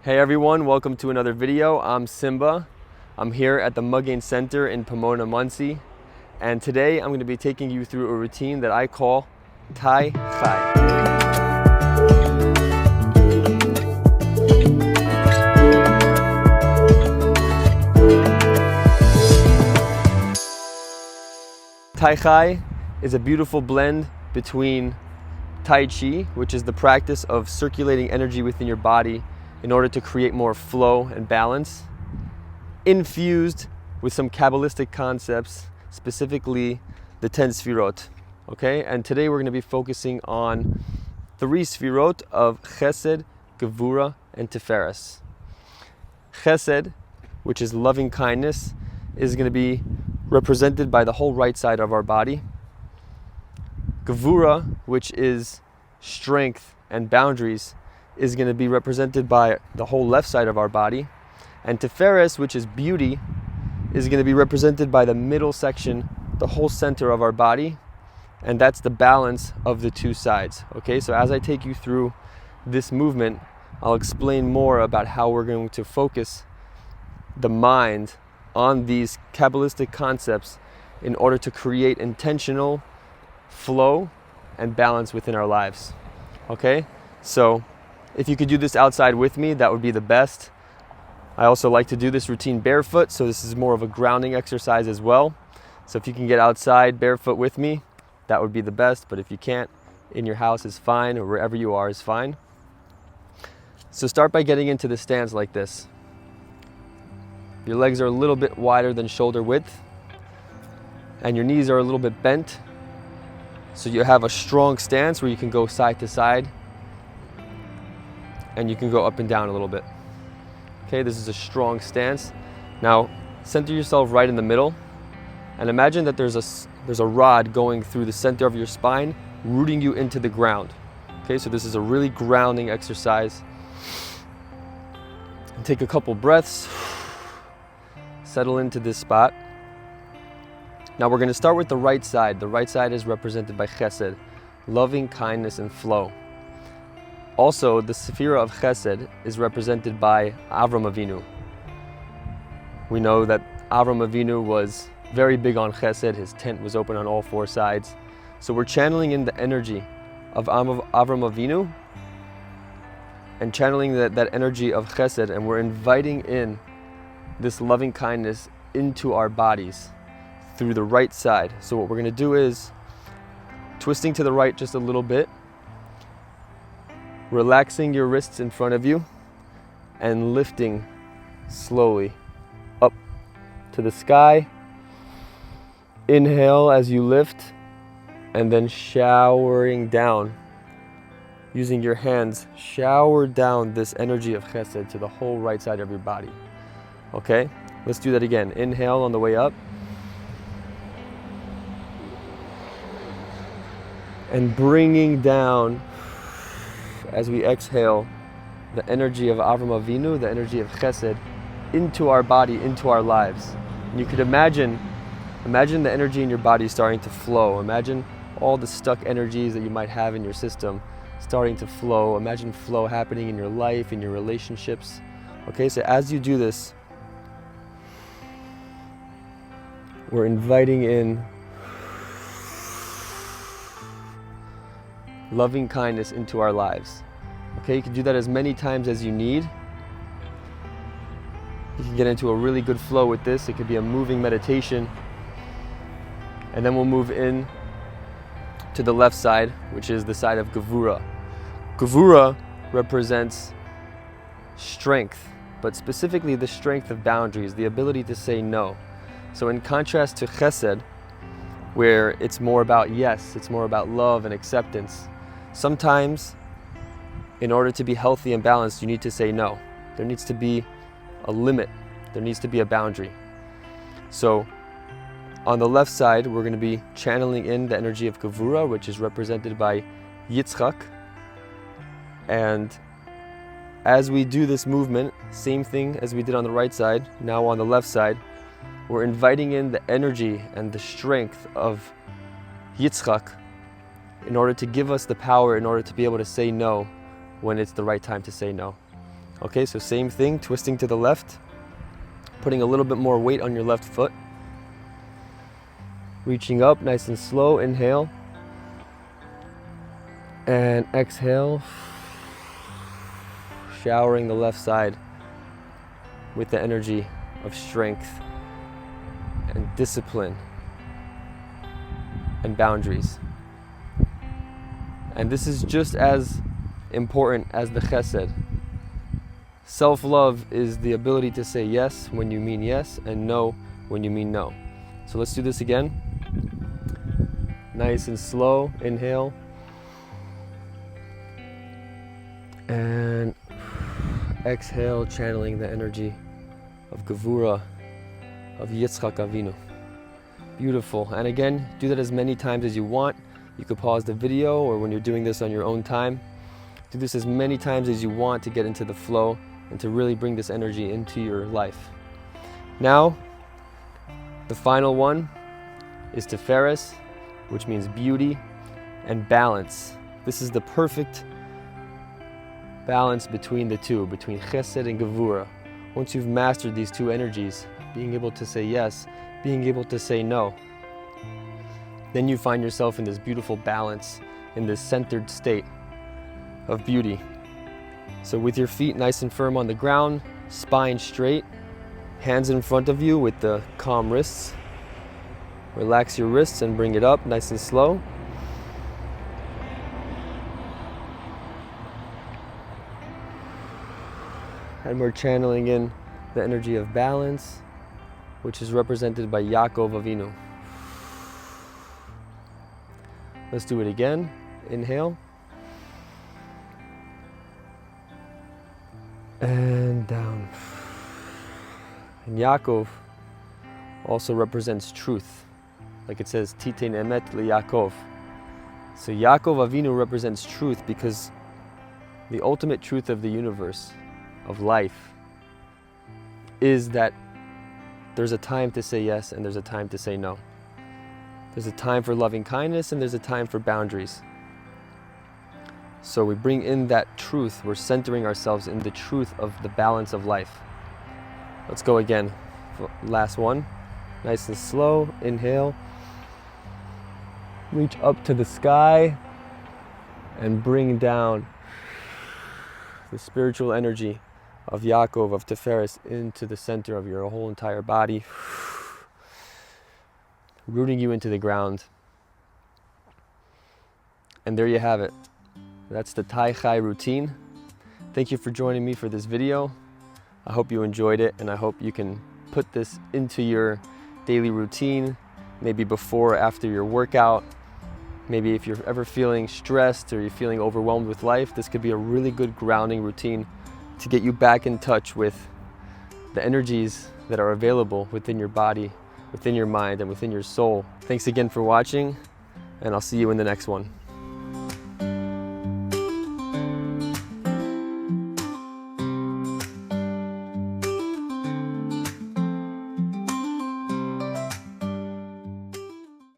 Hey everyone, welcome to another video. I'm Simba. I'm here at the Mugging Center in Pomona, Muncie. And today I'm going to be taking you through a routine that I call Tai Chai. Tai Chai is a beautiful blend between Tai Chi, which is the practice of circulating energy within your body in order to create more flow and balance, infused with some Kabbalistic concepts, specifically the 10 Sfirot. Okay, and today we're going to be focusing on 3 Sfirot of Chesed, Gevura, and Tiferes. Chesed, which is loving kindness, is going to be represented by the whole right side of our body. Gevura, which is strength and boundaries, is going to be represented by the whole left side of our body. And Tiferes, which is beauty, is going to be represented by the middle section, the whole center of our body. And that's the balance of the 2 sides. Okay, so as I take you through this movement, I'll explain more about how we're going to focus the mind on these Kabbalistic concepts in order to create intentional flow and balance within our lives. Okay, so if you could do this outside with me, that would be the best. I also like to do this routine barefoot, so this is more of a grounding exercise as well. So if you can get outside barefoot with me, that would be the best. But if you can't, in your house is fine, or wherever you are is fine. So start by getting into the stance like this. Your legs are a little bit wider than shoulder width, and your knees are a little bit bent. So you have a strong stance where you can go side to side, and you can go up and down a little bit. Okay, this is a strong stance. Now, center yourself right in the middle, and imagine that there's a rod going through the center of your spine, rooting you into the ground. Okay, so this is a really grounding exercise. And take a couple breaths, settle into this spot. Now we're going to start with the right side. The right side is represented by Chesed, loving kindness and flow. Also, the Sephira of Chesed is represented by Avram Avinu. We know that Avram Avinu was very big on Chesed. His tent was open on all 4 sides. So we're channeling in the energy of Avram Avinu and channeling that energy of Chesed, and we're inviting in this loving kindness into our bodies through the right side. So what we're going to do is twisting to the right just a little bit, relaxing your wrists in front of you, and lifting slowly up to the sky. Inhale as you lift, and then showering down. Using your hands, shower down this energy of Chesed to the whole right side of your body. Okay, let's do that again. Inhale on the way up, and bringing down as we exhale the energy of Avram Avinu, the energy of Chesed, into our body, into our lives. And you could imagine the energy in your body starting to flow. Imagine all the stuck energies that you might have in your system starting to flow. Imagine flow happening in your life, in your relationships. Okay, so as you do this, we're inviting in loving kindness into our lives. Okay, you can do that as many times as you need. You can get into a really good flow with this. It could be a moving meditation. And then we'll move in to the left side, which is the side of Gevura. Gevura represents strength, but specifically the strength of boundaries, the ability to say no. So in contrast to Chesed, where it's more about yes, it's more about love and acceptance, sometimes in order to be healthy and balanced, you need to say no. There needs to be a limit. There needs to be a boundary. So on the left side, we're going to be channeling in the energy of Gevura, which is represented by Yitzchak. And as we do this movement, same thing as we did on the right side, now on the left side, we're inviting in the energy and the strength of Yitzchak in order to give us the power, in order to be able to say no when it's the right time to say no. Okay, so same thing, twisting to the left, putting a little bit more weight on your left foot. Reaching up nice and slow, inhale. And exhale, showering the left side with the energy of strength and discipline and boundaries. And this is just as important as the chesed. Self-love is the ability to say yes when you mean yes and no when you mean no. So let's do this again. Nice and slow, inhale. And exhale, channeling the energy of Gevura, of Yitzchak Avinu. Beautiful. And again, do that as many times as you want. You could pause the video, or when you're doing this on your own time, do this as many times as you want to get into the flow and to really bring this energy into your life. Now, the final one is Tiferes, which means beauty and balance. This is the perfect balance between the two, between chesed and gevura. Once you've mastered these two energies, being able to say yes, being able to say no, then you find yourself in this beautiful balance, in this centered state of beauty. So with your feet nice and firm on the ground, spine straight, hands in front of you with the calm wrists. Relax your wrists and bring it up nice and slow. And we're channeling in the energy of balance, which is represented by Yaakov Avinu. Let's do it again. Inhale. And down. And Yaakov also represents truth. Like it says, Titein emet liYaakov. So Yaakov Avinu represents truth because the ultimate truth of the universe, of life, is that there's a time to say yes and there's a time to say no. There's a time for loving kindness and there's a time for boundaries. So we bring in that truth. We're centering ourselves in the truth of the balance of life. Let's go again. Last one. Nice and slow. Inhale. Reach up to the sky and bring down the spiritual energy of Yaakov, of Tiferes, into the center of your whole entire body, rooting you into the ground. And there you have it. That's the Tai Chai routine. Thank you for joining me for this video. I hope you enjoyed it, and I hope you can put this into your daily routine, maybe before or after your workout. Maybe if you're ever feeling stressed or you're feeling overwhelmed with life, this could be a really good grounding routine to get you back in touch with the energies that are available within your body, within your mind, and within your soul. Thanks again for watching, and I'll see you in the next one.